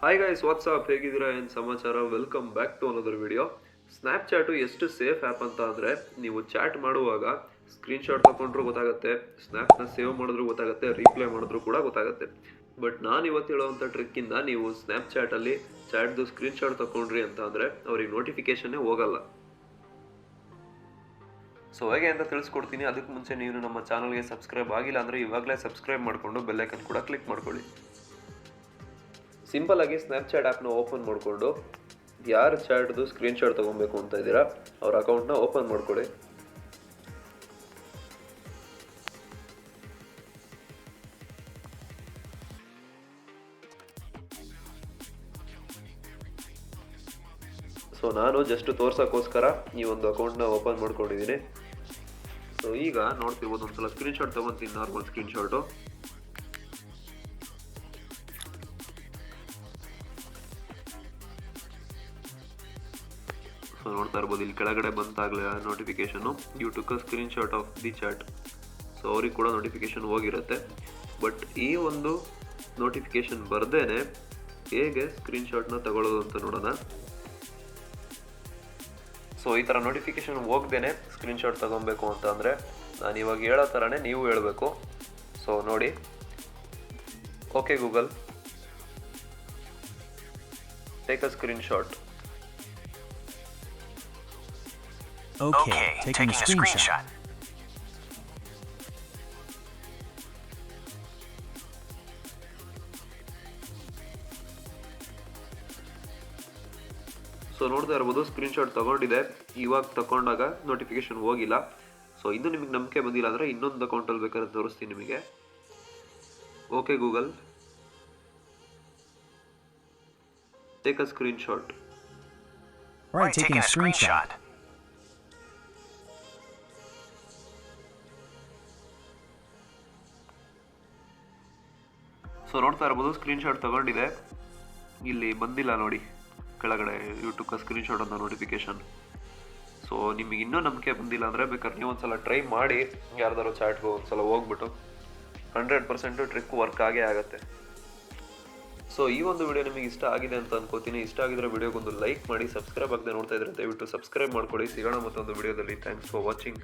Hi guys, WhatsApp ಹೇಗಿದ್ದೀರಾ? ಏನು ಸಮಾಚಾರ? Welcome back to another video. Snapchat ಎಷ್ಟು ಸೇಫ್ ಆ್ಯಪ್ ಅಂತ ಅಂದರೆ, ನೀವು ಚಾಟ್ ಮಾಡುವಾಗ ಸ್ಕ್ರೀನ್ಶಾಟ್ ತಗೊಂಡ್ರೂ ಗೊತ್ತಾಗುತ್ತೆ, ಸ್ನ್ಯಾಪ್ನ ಸೇವ್ ಮಾಡಿದ್ರೂ ಗೊತ್ತಾಗುತ್ತೆ, ರೀಪ್ಲೈ ಮಾಡಿದ್ರೂ ಕೂಡ ಗೊತ್ತಾಗುತ್ತೆ. ಬಟ್ ನಾನು ಇವತ್ತು ಹೇಳೋವಂಥ ಟ್ರಿಕ್ಕಿಂದ ನೀವು ಸ್ನ್ಯಾಪ್ಚಾಟಲ್ಲಿ ಚಾಟ್ದು ಸ್ಕ್ರೀನ್ಶಾಟ್ ತಗೊಂಡ್ರಿ ಅಂತ ಅಂದರೆ ಅವ್ರಿಗೆ ನೋಟಿಫಿಕೇಷನ್ನೇ ಹೋಗಲ್ಲ. ಸೊ ಹೇಗೆ ಅಂತ ತಿಳಿಸ್ಕೊಡ್ತೀನಿ. ಅದಕ್ಕೆ ಮುಂಚೆ ನೀವು ನಮ್ಮ ಚಾನಲ್ಗೆ ಸಬ್ಸ್ಕ್ರೈಬ್ ಆಗಿಲ್ಲ ಅಂದರೆ ಇವಾಗಲೇ ಸಬ್ಸ್ಕ್ರೈಬ್ ಮಾಡಿಕೊಂಡು ಬೆಲ್ಲೈಕನ್ ಕೂಡ ಕ್ಲಿಕ್ ಮಾಡ್ಕೊಳ್ಳಿ. ಸಿಂಪಲ್ ಆಗಿ ಸ್ನ್ಯಾಪ್ಚಾಟ್ ಆ್ಯಪ್ನ ಓಪನ್ ಮಾಡಿಕೊಂಡು ಯಾರು ಚಾಟ್ದು ಸ್ಕ್ರೀನ್ಶಾಟ್ ತೊಗೊಬೇಕು ಅಂತ ಇದ್ದೀರಾ ಅವ್ರ ಅಕೌಂಟ್ನ ಓಪನ್ ಮಾಡ್ಕೊಳ್ಳಿ. ಸೊ ನಾನು ಜಸ್ಟ್ ತೋರ್ಸೋಕ್ಕೋಸ್ಕರ ಈ ಒಂದು ಅಕೌಂಟ್ನ ಓಪನ್ ಮಾಡ್ಕೊಂಡಿದ್ದೀನಿ. ಸೊ ಈಗ ನೋಡ್ತಿರ್ಬೋದು, ಒಂದ್ಸಲ ಸ್ಕ್ರೀನ್ಶಾಟ್ ತೊಗೊತೀನಿ, ನಾರ್ಮಲ್ ಸ್ಕ್ರೀನ್ಶಾಟು. ಸೊ ನೋಡ್ತಾ ಇರ್ಬೋದು, ಇಲ್ಲಿ ಕೆಳಗಡೆ ಬಂತಾಗಲೇ notification you took a screenshot of the chat. So ಅವ್ರಿಗೆ ಕೂಡ ನೋಟಿಫಿಕೇಶನ್ ಹೋಗಿರುತ್ತೆ. ಬಟ್ ಈ ಒಂದು ನೋಟಿಫಿಕೇಶನ್ ಬರ್ದೇನೆ ಹೇಗೆ ಸ್ಕ್ರೀನ್ಶಾಟ್ನ ತಗೊಳ್ಳೋದು ಅಂತ ನೋಡೋಣ. ಸೊ ಈ ಥರ ನೋಟಿಫಿಕೇಶನ್ ಹೋಗ್ದೇನೆ ಸ್ಕ್ರೀನ್ಶಾಟ್ ತಗೊಬೇಕು ಅಂತ ಅಂದರೆ ನಾನು ಇವಾಗ ಹೇಳೋ ಥರನೇ ನೀವು ಹೇಳಬೇಕು. ಸೊ ನೋಡಿ, okay Google, take a screenshot. Okay, taking a screenshot. So ನೋಡ್ತಾ ಇರ್ಬೋದು, ಸ್ಕ್ರೀನ್ಶಾಟ್ ತಗೊಂಡಿದೆ. ಇವಾಗ ತಗೊಂಡಾಗ ನೋಟಿಫಿಕೇಶನ್ ಹೋಗಿಲ್ಲ. ಸೊ ಇದು ನಿಮಗೆ ನಂಬಿಕೆ ಬಂದಿಲ್ಲ ಅಂದರೆ ಇನ್ನೊಂದು ಅಕೌಂಟಲ್ಲಿ ಬೇಕಾದ್ರೆ ತೋರಿಸ್ತೀನಿ ನಿಮಗೆ. Okay Google, take a screenshot. Right, taking a screenshot. So ನೋಡ್ತಾ ಇರ್ಬೋದು, ಸ್ಕ್ರೀನ್ಶಾಟ್ ತಗೊಂಡಿದೆ. ಇಲ್ಲಿ ಬಂದಿಲ್ಲ ನೋಡಿ ಕೆಳಗಡೆ ಯು ಟುಕ್ ಅ ಸ್ಕ್ರೀನ್ಶಾಟ್ ಅಂತ ನೋಟಿಫಿಕೇಶನ್. ಸೊ ನಿಮಗೆ ಇನ್ನೂ ನಂಬಿಕೆ ಬಂದಿಲ್ಲ ಅಂದರೆ ಬೇಕಾದ್ರೆ ನೀವು ಒಂದ್ಸಲ ಟ್ರೈ ಮಾಡಿ, ಯಾರ್ದಾರು ಚಾಟ್ಗೆ ಒಂದ್ಸಲ ಹೋಗ್ಬಿಟ್ಟು 100% ಟ್ರಿಕ್ ವರ್ಕ್ ಆಗೇ ಆಗುತ್ತೆ. ಸೊ ಈ ಒಂದು ವಿಡಿಯೋ ನಿಮಗೆ ಇಷ್ಟ ಆಗಿದೆ ಅಂತ ಅನ್ಕೋತೀನಿ. ಇಷ್ಟ ಆಗಿದ್ರೆ ವಿಡಿಯೋಗೊಂದು ಲೈಕ್ ಮಾಡಿ, ಸಬ್ಸ್ಕ್ರೈಬ್ ಆಗದೆ ನೋಡ್ತಾ ಇದ್ರೆ ದಯವಿಟ್ಟು ಸಬ್ಸ್ಕ್ರೈಬ್ ಮಾಡ್ಕೊಳ್ಳಿ. ಸಿಗೋಣ ಮತ್ತೊಂದು ವಿಡಿಯೋದಲ್ಲಿ. Thanks for watching.